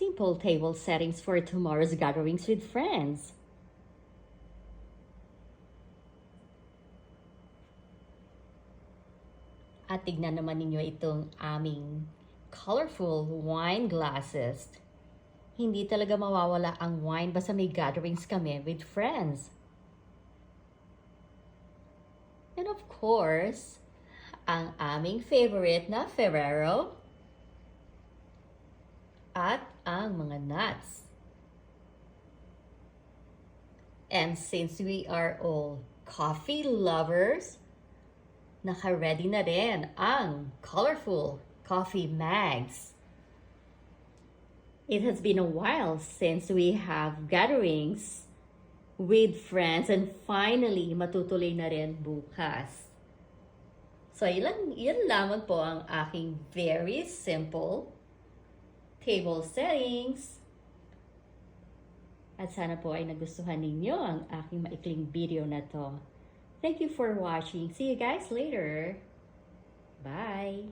Simple table settings for tomorrow's gatherings with friends. At tignan naman ninyo itong aming colorful wine glasses. Hindi talaga mawawala ang wine basta may gatherings kami with friends. And of course, ang aming favorite na Ferrero at ang mga nuts. And since we are all coffee lovers, naka-ready na rin ang colorful coffee mags. It has been a while since we have gatherings with friends and finally matutuloy na rin bukas. So yun lamang po ang aking very simple table settings. At sana po ay nagustuhan ninyo ang aking maikling video na to. Thank you for watching. See you guys later. Bye!